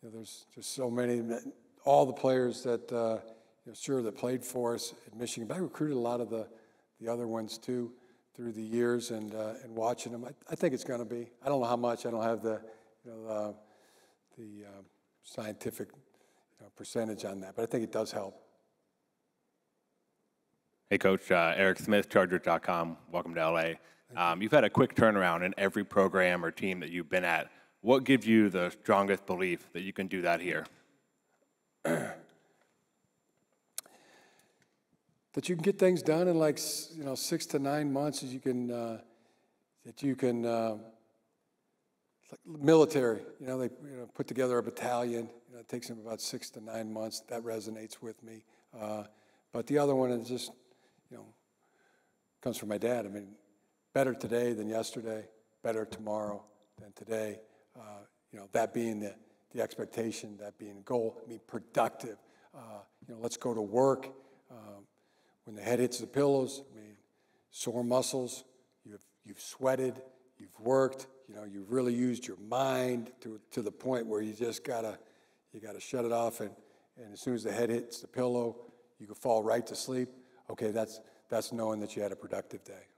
There's just so many, all the players that that played for us at Michigan. But I recruited a lot of the other ones too through the years, and watching them. I think it's going to be. I don't know how much. I don't have the scientific percentage on that, but I think it does help. Hey, Coach. Eric Smith, Chargers.com. Welcome to LA. You've had a quick turnaround in every program or team that you've been at. What gives you the strongest belief that you can do that here? That you can get things done in 6 to 9 months. That you can like military. They put together a battalion. It takes them about 6 to 9 months. That resonates with me. But the other one is just comes from my dad. I mean, better today than yesterday, better tomorrow than today. That being the expectation, that being the goal. I mean, productive. Let's go to work. When the head hits the pillows, I mean, sore muscles, you've sweated, you've worked, you've really used your mind to the point where you just gotta shut it off, and as soon as the head hits the pillow, you can fall right to sleep. Okay, that's knowing that you had a productive day.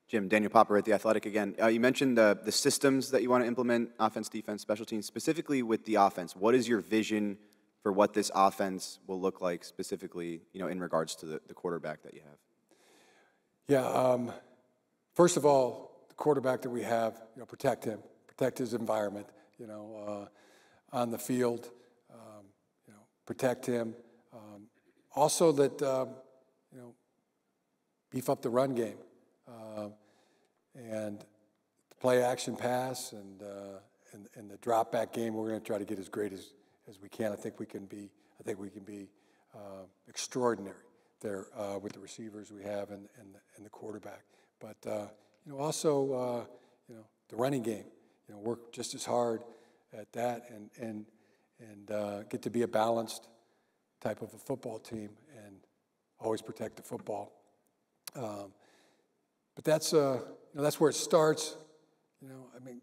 Jim, Daniel Popper at The Athletic again. You mentioned the systems that you want to implement, offense, defense, special teams. Specifically with the offense, what is your vision for what this offense will look like specifically, in regards to the quarterback that you have? Yeah, first of all, the quarterback that we have, protect him, protect his environment, on the field, protect him. Also that, beef up the run game. And the play action pass and the drop back game, we're going to try to get as great as we can. I think we can be extraordinary there with the receivers we have and the quarterback. But also the running game. Work just as hard at that and get to be a balanced type of a football team and always protect the football. But that's where it starts. I mean,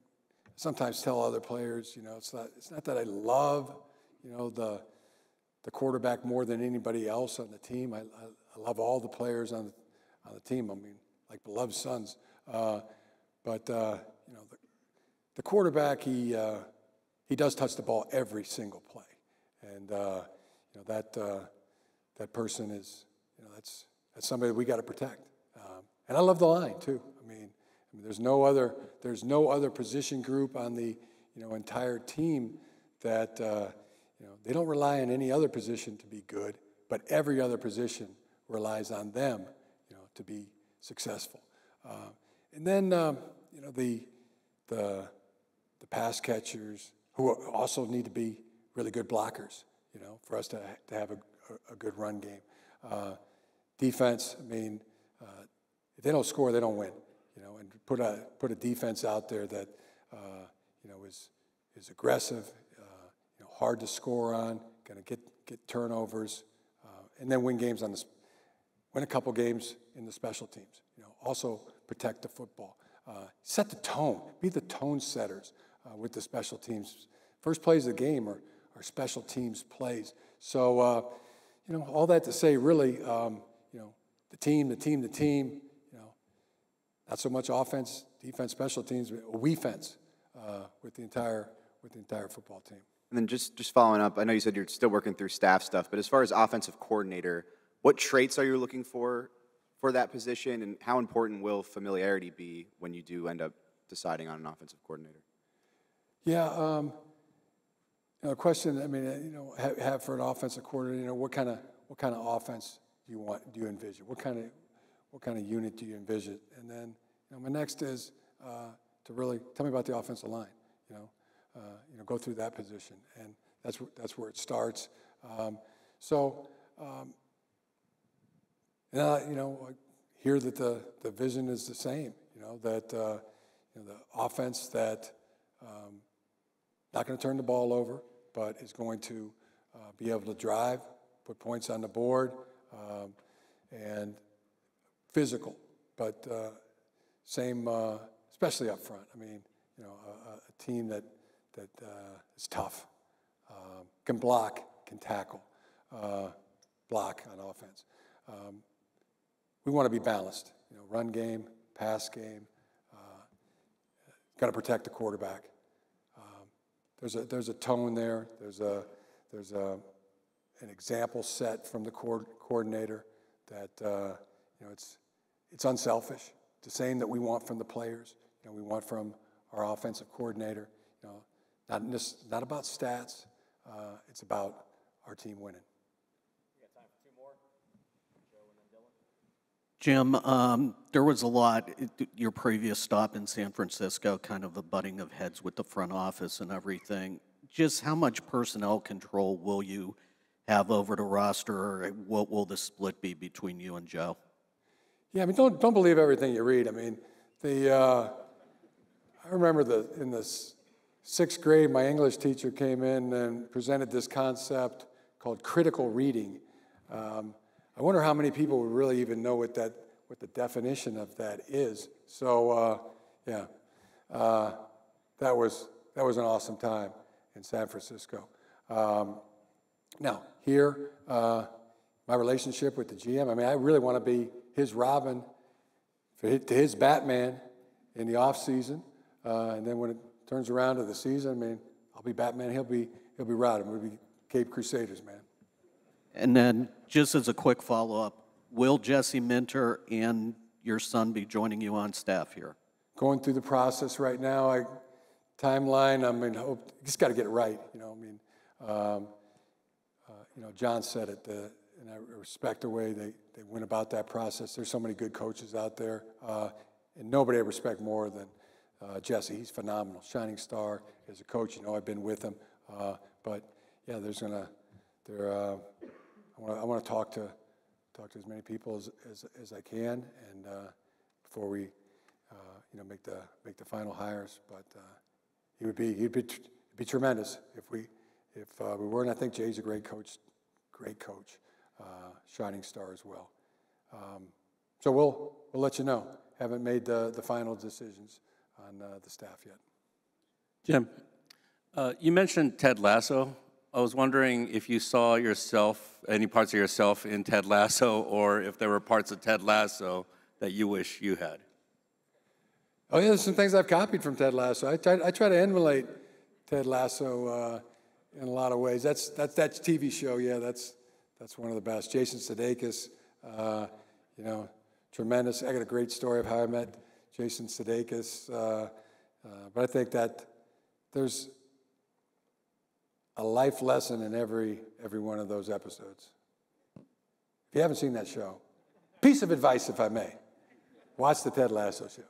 sometimes tell other players, it's not that I love, the quarterback more than anybody else on the team. I love all the players on the team. I mean, like beloved sons. But the quarterback, he does touch the ball every single play, and that person is, that's somebody that we got to protect. And I love the line too. I mean, there's no other position group on the entire team that they don't rely on any other position to be good, but every other position relies on them to be successful. And then the pass catchers who also need to be really good blockers, for us to have a good run game. Defense, I mean, if they don't score, they don't win. And put a defense out there that is aggressive, hard to score on, going to get turnovers, and then win a couple games in the special teams. Also protect the football, set the tone, be the tone setters with the special teams. First plays of the game are special teams plays. So all that to say, really, the team. Not so much offense, defense, special teams, but we-fence with the entire football team. And then just following up, I know you said you're still working through staff stuff, but as far as offensive coordinator, what traits are you looking for that position, and how important will familiarity be when you do end up deciding on an offensive coordinator? Yeah, a question. I mean, have for an offensive coordinator. What kind of offense do you envision? What kind of unit do you envision? And then, my next is to really tell me about the offensive line. Go through that position, and that's where it starts. I hear that the vision is the same. That the offense that not going to turn the ball over, but is going to be able to drive, put points on the board, and physical, but same, especially up front. I mean, a team that is tough, can block, can tackle, block on offense. We want to be balanced. Run game, pass game. Got to protect the quarterback. There's a tone there. There's an example set from the coordinator that it's unselfish. It's the same that we want from the players. We want from our offensive coordinator. Not about stats. It's about our team winning. We got time for two more. Joe and then Dylan. Jim, there was a lot, your previous stop in San Francisco, kind of a butting of heads with the front office and everything. Just how much personnel control will you have over the roster, or what will the split be between you and Joe? Yeah, I mean, don't believe everything you read. I mean, I remember in the sixth grade, my English teacher came in and presented this concept called critical reading. I wonder how many people would really even know what the definition of that is. So, yeah, that was an awesome time in San Francisco. Now, here, my relationship with the GM, I mean, I really want to be his Robin to his Batman in the off season, and then when it turns around to the season, I mean, I'll be Batman, he'll be Robin. We'll be Cape Crusaders, man. And then, just as a quick follow-up, will Jesse Minter and your son be joining you on staff here? Going through the process right now. Timeline, I mean, just got to get it right. You know, I mean, John said it, and I respect the way they went about that process. There's so many good coaches out there, and nobody I respect more than Jesse. He's phenomenal, shining star as a coach. You know, I've been with him, but yeah, I want to talk to as many people as I can, and before we make the final hires. But he'd be tremendous if we were. And I think Jay's a great coach, shining star as well. So we'll let you know. Haven't made the final decisions on the staff yet. Jim, you mentioned Ted Lasso. I was wondering if you saw any parts of yourself in Ted Lasso, or if there were parts of Ted Lasso that you wish you had. Oh yeah, there's some things I've copied from Ted Lasso. I try to emulate Ted Lasso in a lot of ways. That's TV show. Yeah, that's one of the best. Jason Sudeikis, tremendous. I got a great story of how I met Jason Sudeikis. But I think that there's a life lesson in every one of those episodes. If you haven't seen that show, piece of advice, if I may, watch the Ted Lasso show.